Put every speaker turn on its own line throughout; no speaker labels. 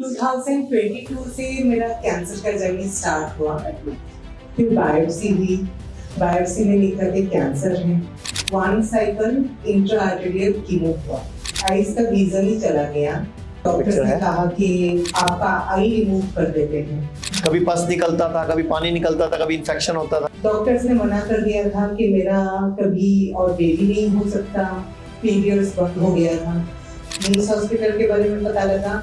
2022 से मेरा कैंसर का जर्नी स्टार्ट हुआ। फिर बायोप्सी हुई, बायोप्सी में निकला कि कैंसर है। 1 साइकिल इंट्राआर्टेरियल कीमो हुआ, आइज का वीजन ही चला गया। डॉक्टर ने कहा कि आपका आई रिमूव कर देते हैं।
कभी पस निकलता था, कभी पानी निकलता था, कभी इन्फेक्शन होता था।
डॉक्टर्स ने मना कर दिया था कि मेरा कभी और बेबी नहीं हो सकता, पीरियड्स बंद हो गया था। निम्स हॉस्पिटल के बारे में पता लगा,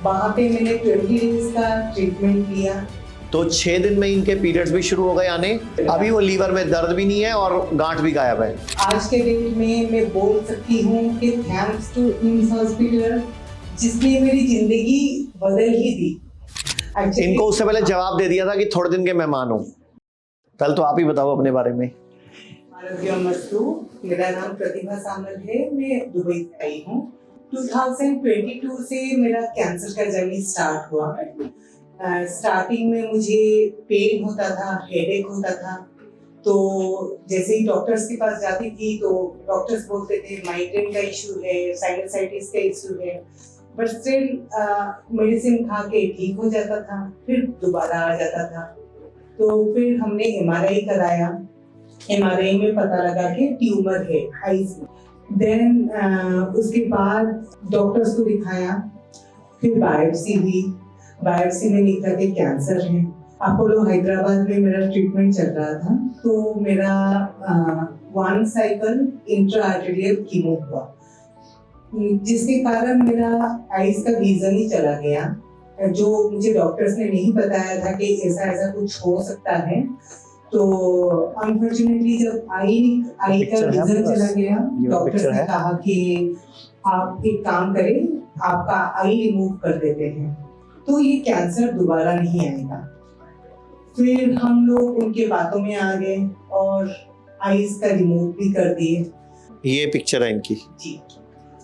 वहाँ पे मैंने 20 डेज का ट्रीटमेंट लिया।
तो 6 दिन में इनके पीरियड्स भी शुरू हो गए आने। अभी वो लीवर में दर्द भी नहीं है और गांठ भी गायब है।
आज के डेट में मैं बोल सकती हूँ कि थैंक्स टू निम्स हॉस्पिटल, जिसने मेरी जिंदगी बदल ही दी।
इनको उससे पहले जवाब दे दिया था कि थोड़े दिन के मेहमान हो। कल तो आप ही बताओ अपने बारे में।
आरोग्यमस्तु, मेरा नाम प्रतिभा सामल है, मैं दुबई से आई हूँ। 2022 से मेरा कैंसर का जर्नी स्टार्ट हुआ। स्टार्टिंग में मुझे पेन होता था, हेडेक होता था। तो जैसे ही डॉक्टर्स के पास जाती थी तो डॉक्टर्स बोलते थे माइग्रेन का इशू है, साइनसाइटिस का इशू है, बट स्टिल मेडिसिन खा के ठीक हो जाता था, फिर दोबारा आ जाता था। तो फिर हमने एमआरआई कराया। एमआरआई में पता लगा कि ट्यूमर है आइज में। देन उसके बाद डॉक्टर्स को दिखाया, फिर बायोप्सी हुई, बायोप्सी में निकला कि कैंसर है। अपोलो हैदराबाद में मेरा ट्रीटमेंट चल रहा था। तो मेरा 1 साइकिल इंट्राआर्टेरियल कीमो हुआ, जिसके कारण मेरा आइज का वीजन ही चला गया, जो मुझे डॉक्टर्स ने नहीं बताया था कि ऐसा ऐसा कुछ हो सकता है। तो अनफॉर्चुनेटली जब आई का विजन चला गया, डॉक्टर्स ने कहा कि आप एक काम करें, आपका आई रिमूव कर देते हैं, तो ये कैंसर दोबारा नहीं आएगा। फिर हम लोग उनके बातों में आ गए और आईज का रिमूव भी कर दिए।
ये पिक्चर है इनकी
जी।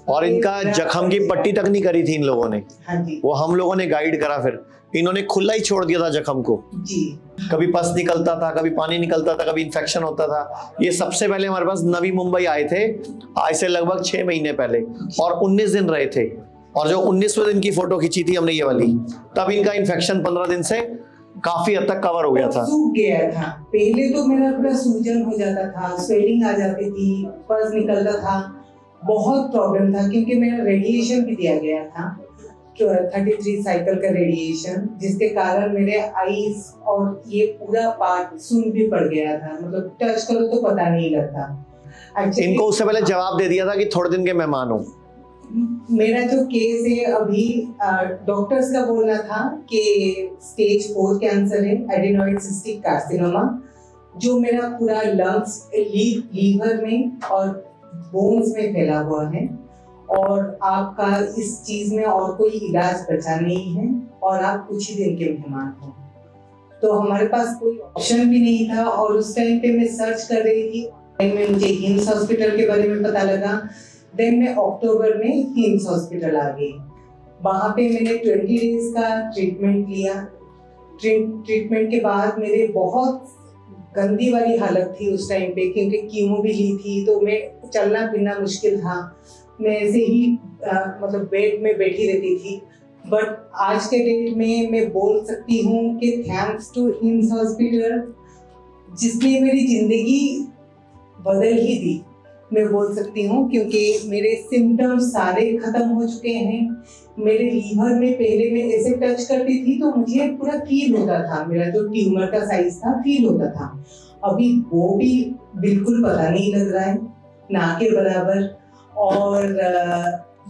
और इनका जख्म की पट्टी तक नहीं करी थी इन लोगों ने।
हाँ जी।
वो हम लोगों ने गाइड करा, फिर इन्होंने खुला ही छोड़ दिया था जख्म को।
जी।
कभी पस निकलता था, कभी पानी निकलता था, कभी इन्फेक्शन होता था। ये सबसे पहले हमारे पास नवी मुंबई आए थे, आज से लगभग 6 महीने पहले, और 19 दिन रहे थे। और जो 19वें दिन की फोटो खींची थी हमने ये वाली, तब इनका इन्फेक्शन 15 दिन से काफी हद तक कवर हो गया था।
सूख गया था। पहले तो मेरा पूरा सूजन हो जाता था, स्वेलिंग आ जाती थी, पस निकलता था, बहुत प्रॉब्लम था, क्योंकि मेरा रेडिएशन भी दिया गया था, 33 साइकिल का रेडिएशन, जिसके कारण मेरे आईज और ये पूरा पार्ट सुन भी पड़ गया था। मतलब टच करो तो पता नहीं लगता।
इनको उससे पहले जवाब दे दिया था कि थोड़े दिन के मेहमान हो।
मेरा जो केस है अभी, डॉक्टर्स का बोलना था कि स्टेज 4 कैंसर है, एडेनोइड सिस्टिक कार्सिनोमा, जो मेरा पूरा लंग्स, लीवर में और बोन्स में फैला हुआ है, और आपका इस चीज में और कोई इलाज बचा नहीं है, और आप कुछ ही दिन के मेहमान हो। तो हमारे पास कोई ऑप्शन भी नहीं था, और उस टाइम पे मैं सर्च कर रही थी, में मुझे हिम्स हॉस्पिटल के बारे में पता लगा। देन मैं अक्टूबर में हिम्स हॉस्पिटल आ गई। वहाँ पे मैंने 20 डेज का ट्रीटमेंट लिया। ट्रीटमेंट के बाद मेरे बहुत गंदी वाली हालत थी उस टाइम पे, क्योंकि कीमो भी ली थी, तो मैं चलना फिरना मुश्किल था। मैं ऐसे ही मतलब बेड में बैठी रहती थी। बट आज के डेट में मैं बोल सकती हूँ कि थैंक्स टू हिम्स हॉस्पिटल, जिसने मेरी जिंदगी बदल ही दी, मैं बोल सकती हूँ, क्योंकि मेरे सिम्टम्स सारे खत्म हो चुके हैं। मेरे लीवर में पहले मैं ऐसे टच करती थी तो मुझे पूरा फील होता था, मेरा जो ट्यूमर का साइज था फील होता था। अभी वो भी बिल्कुल पता नहीं लग रहा है, ना के बराबर। और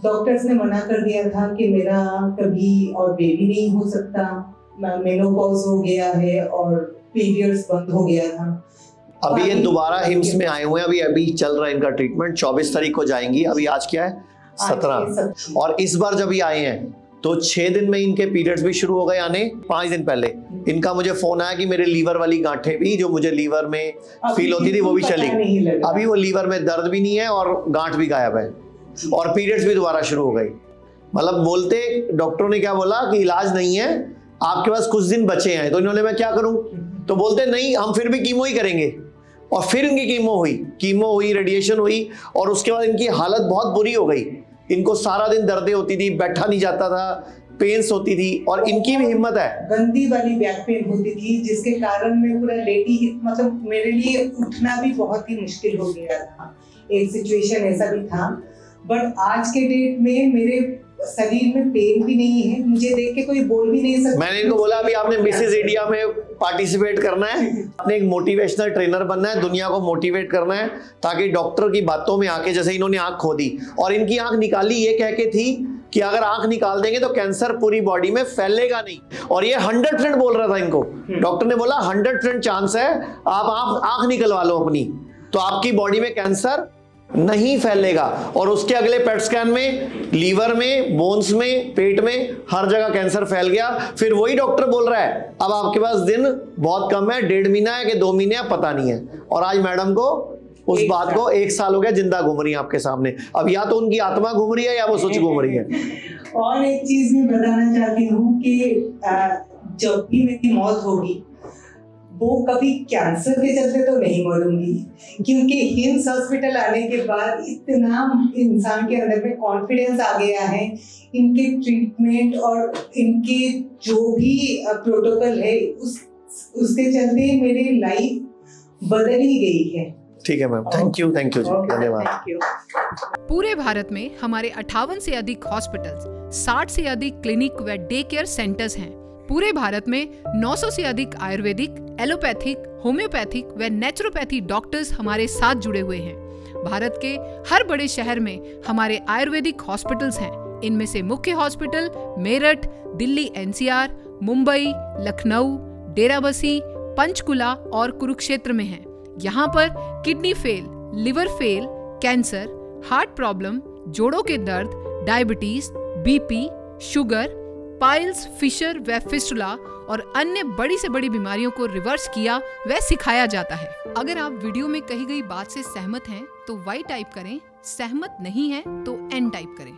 डॉक्टर्स ने मना कर दिया था कि मेरा कभी और बेबी नहीं हो सकता, मेनोपॉज हो गया है और पीरियड्स बंद हो गया था।
अभी ये दोबारा हिम्स में आए हुए हैं, अभी चल रहा है इनका ट्रीटमेंट। 24 तारीख को जाएंगी। अभी आज क्या है, 17। और इस बार जब ये आए हैं तो 6 दिन में इनके पीरियड्स भी शुरू हो गए आने। 5 दिन पहले इनका मुझे फोन आया कि मेरे लीवर वाली गांठें भी, जो मुझे लीवर में फील होती थी, वो भी चली। अभी वो लीवर में दर्द भी नहीं है और गांठ भी गायब है, और पीरियड्स भी दोबारा शुरू हो गई। मतलब बोलते डॉक्टरों ने क्या बोला कि इलाज नहीं है, आपके पास कुछ दिन बचे हैं। तो इन्होंने, मैं क्या करूं? तो बोलते नहीं, हम फिर भी कीमो ही करेंगे। और फिर इनकी कीमो हुई, रेडिएशन हुई, और उसके बाद इनकी हालत बहुत बुरी हो गई। इनको सारा दिन दर्दें होती थी, बैठा नहीं जाता था, पेन्स होती थी, और इनकी भी हिम्मत है।
गंदी वाली बैक पेन होती थी जिसके कारण मैं पूरा लेटी, मतलब मेरे लिए उठना भी बहुत ही मुश्किल हो गया था। एक सिचुएशन ऐसा भी था। बट आज के डेट में मेरे शरीर में पेन भी नहीं है, मुझे देख के कोई बोल भी नहीं सकता।
मैंने इनको बोला अभी आपने मिसेस इंडिया में पार्टिसिपेट करना है, आपने एक मोटिवेशनल ट्रेनर बनना है, दुनिया को मोटिवेट करना है, ताकि डॉक्टर की बातों में आके, जैसे इन्होंने आंख खोदी और इनकी आंख निकाली ये कह के थी कि अगर आंख निकाल देंगे तो कैंसर पूरी बॉडी में फैलेगा नहीं, और ये 100% बोल रहा था इनको। डॉक्टर ने बोला 100% चांस है, आप आंख निकलवा लो अपनी, तो आपकी बॉडी में कैंसर नहीं फैलेगा। और उसके अगले पेट स्कैन में लीवर में, बोन्स में, पेट में, हर जगह कैंसर फैल गया। फिर वही डॉक्टर बोल रहा है अब आपके पास दिन बहुत कम है, 1.5 महीना है कि 2 महीने है पता नहीं है, और आज मैडम को उस बात को 1 साल हो गया जिंदा घूम रही है आपके सामने। अब या तो उनकी आत्मा घूम रही है या वो सच घूम रही है।
और एक चीज मैं बताना चाहती हूँ कि जब भी मेरी मौत होगी वो कभी कैंसर के चलते तो नहीं मरूंगी, क्योंकि हिम्स हॉस्पिटल आने के बाद इतना इंसान के अंदर में कॉन्फिडेंस आ गया है, इनके ट्रीटमेंट और इनके जो भी प्रोटोकॉल है उसके चलते मेरी लाइफ बदल ही गई है।
ठीक है मैम, थैंक यू जी, धन्यवाद।
पूरे भारत में हमारे 58 से अधिक हॉस्पिटल्स, 60 से अधिक क्लिनिक व डे केयर सेंटर्स हैं। पूरे भारत में 900 से अधिक आयुर्वेदिक, एलोपैथिक, होम्योपैथिक व नेचुरोपैथी डॉक्टर्स हमारे साथ जुड़े हुए हैं। भारत के हर बड़े शहर में हमारे आयुर्वेदिक हॉस्पिटल्स हैं। इनमें से मुख्य हॉस्पिटल मेरठ, दिल्ली NCR, मुंबई, लखनऊ, डेराबसी, पंचकुला और कुरुक्षेत्र में हैं। यहाँ पर kidney fail, liver fail, cancer, heart problem, जोड़ों के दर्द, diabetes, BP, sugar, piles, fissure व फिस्टुला और अन्य बड़ी से बड़ी बीमारियों को रिवर्स किया व सिखाया जाता है। अगर आप वीडियो में कही गई बात से सहमत हैं तो Y टाइप करें, सहमत नहीं हैं तो N टाइप करें।